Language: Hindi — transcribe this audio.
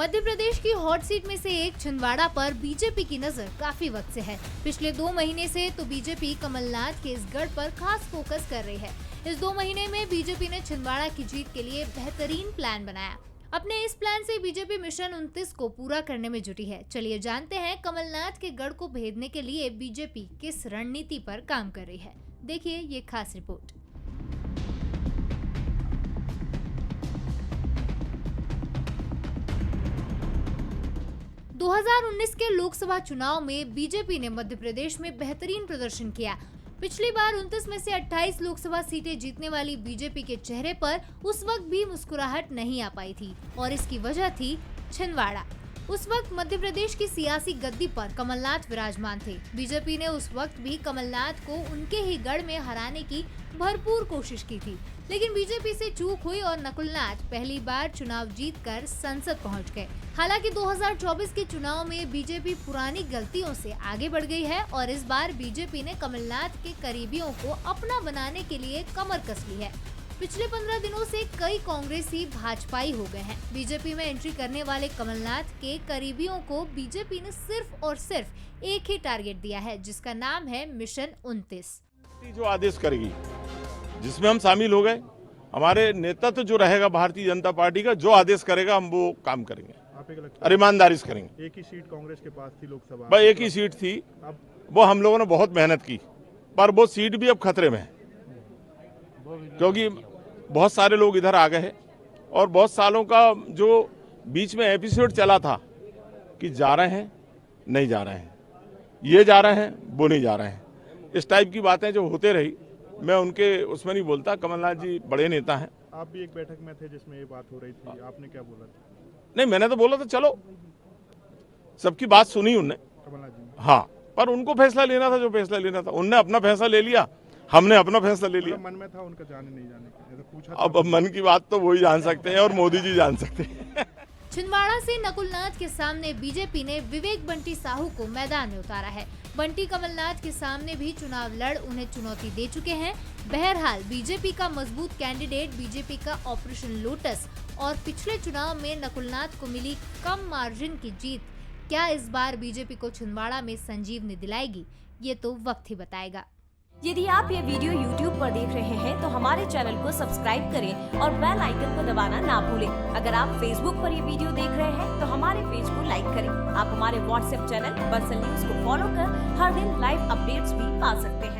मध्य प्रदेश की हॉट सीट में से एक छिंदवाड़ा पर बीजेपी की नजर काफी वक्त से है। पिछले 2 महीने से तो बीजेपी कमलनाथ के इस गढ़ पर खास फोकस कर रही है। इस 2 महीने में बीजेपी ने छिंदवाड़ा की जीत के लिए बेहतरीन प्लान बनाया। अपने इस प्लान से बीजेपी मिशन 29 को पूरा करने में जुटी है। चलिए जानते हैं कमलनाथ के गढ़ को भेदने के लिए बीजेपी किस रणनीति पर काम कर रही है। देखिए ये खास रिपोर्ट। दो 2019 के लोकसभा चुनाव में बीजेपी ने मध्य प्रदेश में बेहतरीन प्रदर्शन किया। पिछली बार 29 में से 28 लोकसभा सीटें जीतने वाली बीजेपी के चेहरे पर उस वक्त भी मुस्कुराहट नहीं आ पाई थी और इसकी वजह थी छिंदवाड़ा। उस वक्त मध्य प्रदेश की सियासी गद्दी पर कमलनाथ विराजमान थे। बीजेपी ने उस वक्त भी कमलनाथ को उनके ही गढ़ में हराने की भरपूर कोशिश की थी, लेकिन बीजेपी से चूक हुई और नकुलनाथ पहली बार चुनाव जीतकर संसद पहुंच गए। हालांकि 2024 के चुनाव में बीजेपी पुरानी गलतियों से आगे बढ़ गई है और इस बार बीजेपी ने कमलनाथ के करीबियों को अपना बनाने के लिए कमर कस ली है। पिछले 15 दिनों से कई कांग्रेसी भाजपाई हो गए हैं। बीजेपी में एंट्री करने वाले कमलनाथ के करीबियों को बीजेपी ने सिर्फ और सिर्फ एक ही टारगेट दिया है, जिसका नाम है मिशन 29। जो आदेश करेगी, जिसमें हम शामिल हो गए, हमारे नेतृत्व जो रहेगा भारतीय जनता पार्टी का, जो आदेश करेगा हम वो काम करेंगे और ईमानदारी से करेंगे। एक ही सीट कांग्रेस के पास थी लोकसभा, भाई एक ही सीट थी, वो हम लोगों ने बहुत मेहनत की, पर वो सीट भी अब खतरे में है, क्योंकि बहुत सारे लोग इधर आ गए हैं और बहुत सालों का जो बीच में एपिसोड चला था कि जा रहे हैं नहीं जा रहे हैं, ये जा रहे हैं वो नहीं जा रहे हैं, इस टाइप की बातें जो होते रही, मैं उनके उसमें नहीं बोलता। कमलनाथ जी बड़े नेता हैं। आप भी एक बैठक में थे जिसमें ये बात हो रही थी, आपने क्या बोला था? नहीं, मैंने तो बोला था चलो, सबकी बात सुनी उनने, कमलनाथ जी, हाँ, पर उनको फैसला लेना था, जो फैसला लेना था उनने अपना फैसला ले लिया, हमने अपना फैसला ले लिया। मन में था उनका जाने नहीं जाने का, जैसे पूछा अब मन की बात तो वही जान सकते हैं और मोदी जी जान सकते हैं। छिंदवाड़ा से नकुलनाथ के सामने बीजेपी ने विवेक बंटी साहू को मैदान में उतारा है। बंटी कमलनाथ के सामने भी चुनाव लड़ उन्हें चुनौती दे चुके हैं। बहरहाल बीजेपी का मजबूत कैंडिडेट बीजेपी का ऑपरेशन लोटस और पिछले चुनाव में नकुलनाथ को मिली कम मार्जिन की जीत क्या इस बार बीजेपी को छिंदवाड़ा में संजीवनी दिलाएगी, ये तो वक्त ही बताएगा। यदि आप ये वीडियो YouTube पर देख रहे हैं तो हमारे चैनल को सब्सक्राइब करें और बेल आइकन को दबाना ना भूलें। अगर आप Facebook पर ये वीडियो देख रहे हैं तो हमारे पेज को लाइक करें। आप हमारे WhatsApp चैनल बंसल न्यूज को फॉलो कर हर दिन लाइव अपडेट्स भी पा सकते हैं।